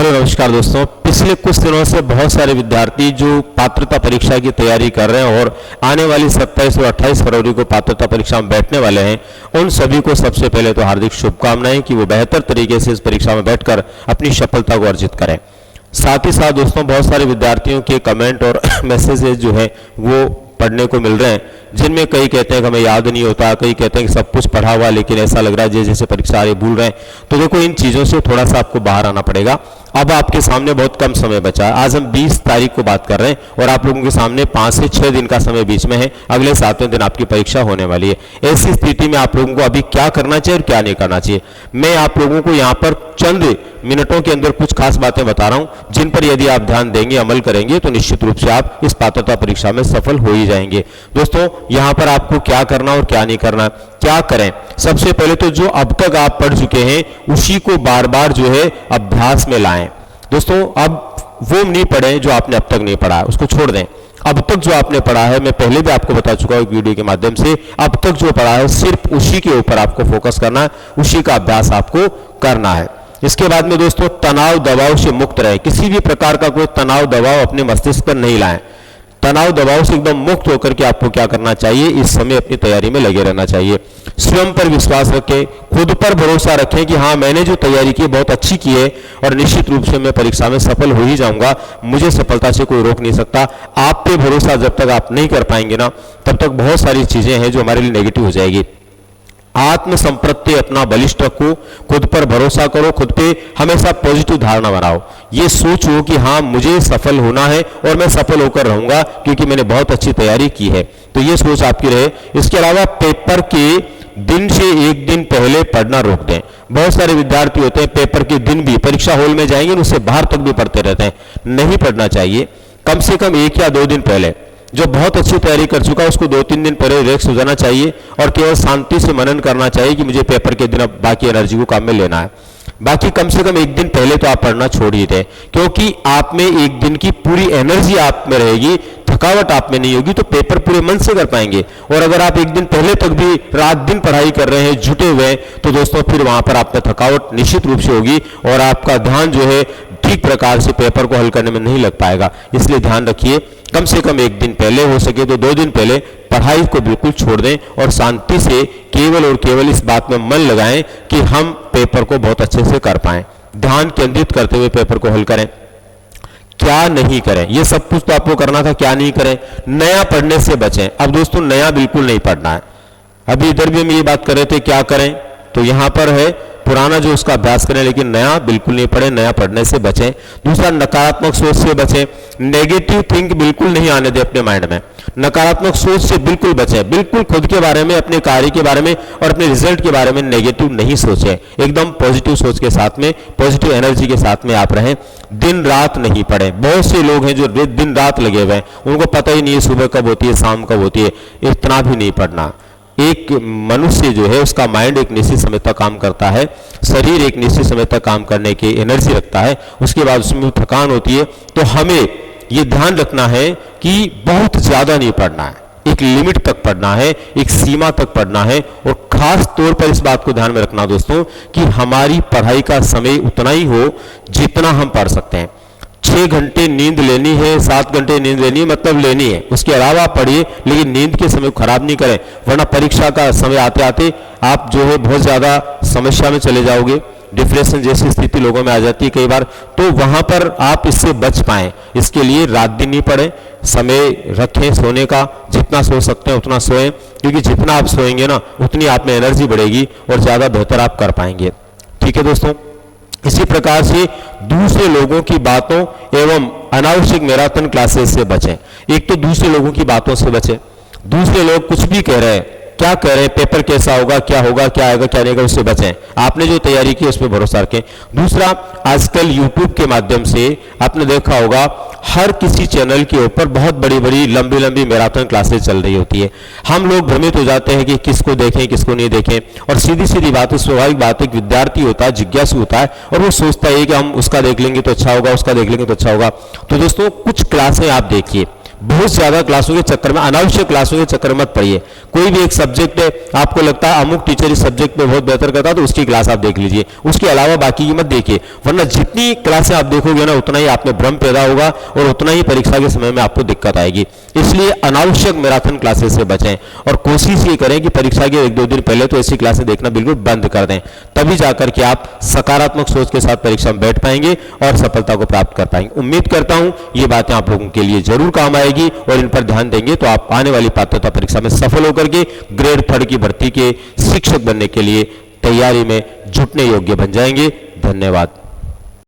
Hello नमस्कार दोस्तों। पिछले कुछ दिनों से बहुत सारे विद्यार्थी जो पात्रता परीक्षा की तैयारी कर रहे हैं और आने वाली 27 और 28 फरवरी को पात्रता परीक्षा में बैठने वाले हैं, उन सभी को सबसे पहले तो हार्दिक शुभकामनाएं कि वो बेहतर तरीके से इस परीक्षा में बैठकर अपनी सफलता को अर्जित करें। साथ ही साथ दोस्तों बहुत सारे विद्यार्थियों के कमेंट और मैसेजेस जो है वो पढ़ने को मिल रहे हैं, जिनमें कई कहते हैं कि हमें याद नहीं होता, कई कहते हैं कि सब कुछ पढ़ा हुआ लेकिन ऐसा लग रहा है जैसे परीक्षा आ रही भूल रहे हैं। तो देखो इन चीज़ों से थोड़ा सा आपको बाहर आना पड़ेगा। अब आपके सामने बहुत कम समय बचा है। आज हम 20 तारीख को बात कर रहे हैं और आप लोगों के सामने 5 से 6 दिन का समय बीच में है। अगले 7वें दिन आपकी परीक्षा होने वाली है। ऐसी स्थिति में आप लोगों को अभी क्या करना चाहिए और क्या नहीं करना चाहिए, मैं आप लोगों को यहाँ पर चंद मिनटों के अंदर कुछ खास बातें बता रहा हूँ, जिन पर यदि आप ध्यान देंगे, अमल करेंगे तो निश्चित रूप से आप इस पात्रता परीक्षा में सफल हो ही जाएंगे। दोस्तों यहाँ पर आपको क्या करना और क्या नहीं करना, क्या करें। सबसे पहले तो जो अब तक आप पढ़ चुके हैं उसी को बार बार जो है अभ्यास में लाएं। दोस्तों अब वो नहीं पढ़ें जो आपने अब तक नहीं पढ़ा है, उसको छोड़ दें। अब तक जो आपने पढ़ा है, मैं पहले भी आपको बता चुका हूं एक वीडियो के माध्यम से, अब तक जो पढ़ा है सिर्फ उसी के ऊपर आपको फोकस करना है, उसी का अभ्यास आपको करना है। इसके बाद में दोस्तों तनाव दबाव से मुक्त रहे। किसी भी प्रकार का कोई तनाव दबाव अपने मस्तिष्क पर नहीं लाएं। तनाव दबाव से एकदम मुक्त होकर के आपको क्या करना चाहिए, इस समय अपनी तैयारी में लगे रहना चाहिए। स्वयं पर विश्वास रखें, खुद पर भरोसा रखें कि हाँ मैंने जो तैयारी की बहुत अच्छी की है और निश्चित रूप से मैं परीक्षा में सफल हो ही जाऊंगा, मुझे सफलता से कोई रोक नहीं सकता। आप पे भरोसा जब तक आप नहीं कर पाएंगे ना, तब तक बहुत सारी चीजें हैं जो हमारे लिए नेगेटिव हो जाएगी। आत्म संप्रत्ति अपना बलिष्ठ रखो, खुद पर भरोसा करो, खुद पे हमेशा पॉजिटिव धारणा बनाओ। ये सोचो कि हाँ मुझे सफल होना है और मैं सफल होकर रहूंगा क्योंकि मैंने बहुत अच्छी तैयारी की है। तो ये सोच आपकी रहे। इसके अलावा पेपर के दिन से एक दिन पहले पढ़ना रोक दें। बहुत सारे विद्यार्थी होते हैं पेपर के दिन भी परीक्षा हॉल में जाएंगे, उससे बाहर तक भी पढ़ते रहते हैं। नहीं पढ़ना चाहिए। कम से कम 1 या 2 दिन पहले, जो बहुत अच्छी तैयारी कर चुका है उसको 2-3 दिन पहले रिलैक्स हो जाना चाहिए और केवल शांति से मनन करना चाहिए कि मुझे पेपर के दिन अब बाकी एनर्जी को काम में लेना है। बाकी कम से कम 1 दिन पहले तो आप पढ़ना छोड़ ही दें, क्योंकि आप में 1 दिन की पूरी एनर्जी आप में रहेगी, थकावट आप में नहीं होगी, तो पेपर पूरे मन से कर पाएंगे। और अगर आप 1 दिन पहले तक भी रात दिन पढ़ाई कर रहे हैं, जुटे हुए हैं, तो दोस्तों फिर वहां पर आप में थकावट निश्चित रूप से होगी और आपका ध्यान जो है ठीक प्रकार से पेपर को हल करने में नहीं लग पाएगा। इसलिए ध्यान रखिए, कम से कम 1 दिन पहले, हो सके तो 2 दिन पहले पढ़ाई को बिल्कुल छोड़ दें और शांति से केवल और केवल इस बात में मन लगाएं कि हम पेपर को बहुत अच्छे से कर पाएं। ध्यान केंद्रित करते हुए पेपर को हल करें। क्या नहीं करें, ये सब कुछ तो आपको करना था, क्या नहीं करें। नया पढ़ने से बचें। अब दोस्तों नया बिल्कुल नहीं पढ़ना है। अभी इधर भी हम ये बात कर रहे थे क्या करें, तो यहां पर है पुराना जो उसका अभ्यास करें, लेकिन नया बिल्कुल नहीं पढ़े। नया पढ़ने से बचें। दूसरा, नकारात्मक सोच से बचें। नेगेटिव थिंक बिल्कुल नहीं आने दें अपने माइंड में। नकारात्मक सोच से बिल्कुल बचें। बिल्कुल खुद के बारे में, अपने कार्य के बारे में और अपने रिजल्ट के बारे में नेगेटिव नहीं सोचें। एकदम पॉजिटिव सोच के साथ में, पॉजिटिव एनर्जी के साथ में आप रहें। दिन रात नहीं पढ़ें। बहुत से लोग हैं जो दिन रात लगे हुए हैं, उनको पता ही नहीं है सुबह कब होती है, शाम कब होती है। इतना भी नहीं पढ़ना। एक मनुष्य जो है उसका माइंड एक निश्चित समय तक काम करता है, शरीर एक निश्चित समय तक काम करने की एनर्जी रखता है, उसके बाद उसमें थकान होती है। तो हमें ये ध्यान रखना है कि बहुत ज्यादा नहीं पढ़ना है, एक लिमिट तक पढ़ना है, एक सीमा तक पढ़ना है। और खास तौर पर इस बात को ध्यान में रखना दोस्तों कि हमारी पढ़ाई का समय उतना ही हो जितना हम पढ़ सकते हैं। 6 घंटे नींद लेनी है, 7 घंटे नींद लेनी है, मतलब लेनी है। उसके अलावा आप पढ़िए, लेकिन नींद के समय को खराब नहीं करें, वरना परीक्षा का समय आते आते आप जो है बहुत ज्यादा समस्या में चले जाओगे। डिप्रेशन जैसी स्थिति लोगों में आ जाती है कई बार, तो वहां पर आप इससे बच पाएं। इसके लिए रात दिन नहीं पढ़ें, समय रखें सोने का, जितना सो सकते हैं उतना सोएं, क्योंकि जितना आप सोएंगे ना उतनी आप में एनर्जी बढ़ेगी और ज्यादा बेहतर आप कर पाएंगे। ठीक है दोस्तों, इसी प्रकार से दूसरे लोगों की बातों एवं अनावश्यक मैराथन क्लासेस से बचें। एक तो दूसरे लोगों की बातों से बचें। दूसरे लोग कुछ भी कह रहे हैं, क्या कह रहे हैं, पेपर कैसा होगा, क्या होगा, क्या आएगा, क्या नहीं आएगा, उससे बचें। आपने जो तैयारी की उस पर भरोसा रखें। दूसरा, आजकल यूट्यूब के माध्यम से आपने देखा होगा हर किसी चैनल के ऊपर बहुत बड़ी बड़ी लंबी लंबी मैराथन क्लासेस चल रही होती है। हम लोग भ्रमित हो जाते हैं कि किसको देखें किसको नहीं देखें, और सीधी सीधी बात है, स्वाभाविक बात है, एक विद्यार्थी होता है, जिज्ञासु होता है और वो सोचता है कि हम उसका देख लेंगे तो अच्छा होगा, उसका देख लेंगे तो अच्छा होगा। तो दोस्तों कुछ क्लासें आप देखिए, बहुत ज्यादा क्लासों के चक्कर में, अनावश्यक क्लासों के चक्कर में मत पड़िए। कोई भी एक सब्जेक्ट है, आपको लगता है अमुक टीचर इस सब्जेक्ट में बहुत बेहतर करता है तो उसकी क्लास आप देख लीजिए, उसके अलावा बाकी की मत देखिए, वरना जितनी क्लासें आप देखोगे ना उतना ही आप में भ्रम पैदा होगा और उतना ही परीक्षा के समय में आपको दिक्कत आएगी। इसलिए अनावश्यक मैराथन क्लासेस से बचें और कोशिश ये करें कि परीक्षा के 1-2 दिन पहले तो ऐसी क्लासें देखना बिल्कुल बंद कर दें, तभी जाकर के आप सकारात्मक सोच के साथ परीक्षा में बैठ पाएंगे और सफलता को प्राप्त कर पाएंगे। उम्मीद करता हूं ये बातें आप लोगों के लिए जरूर काम आएगी और इन पर ध्यान देंगे तो आप आने वाली पात्रता परीक्षा में सफल होकर के ग्रेड 3 की भर्ती के शिक्षक बनने के लिए तैयारी में जुटने योग्य बन जाएंगे। धन्यवाद।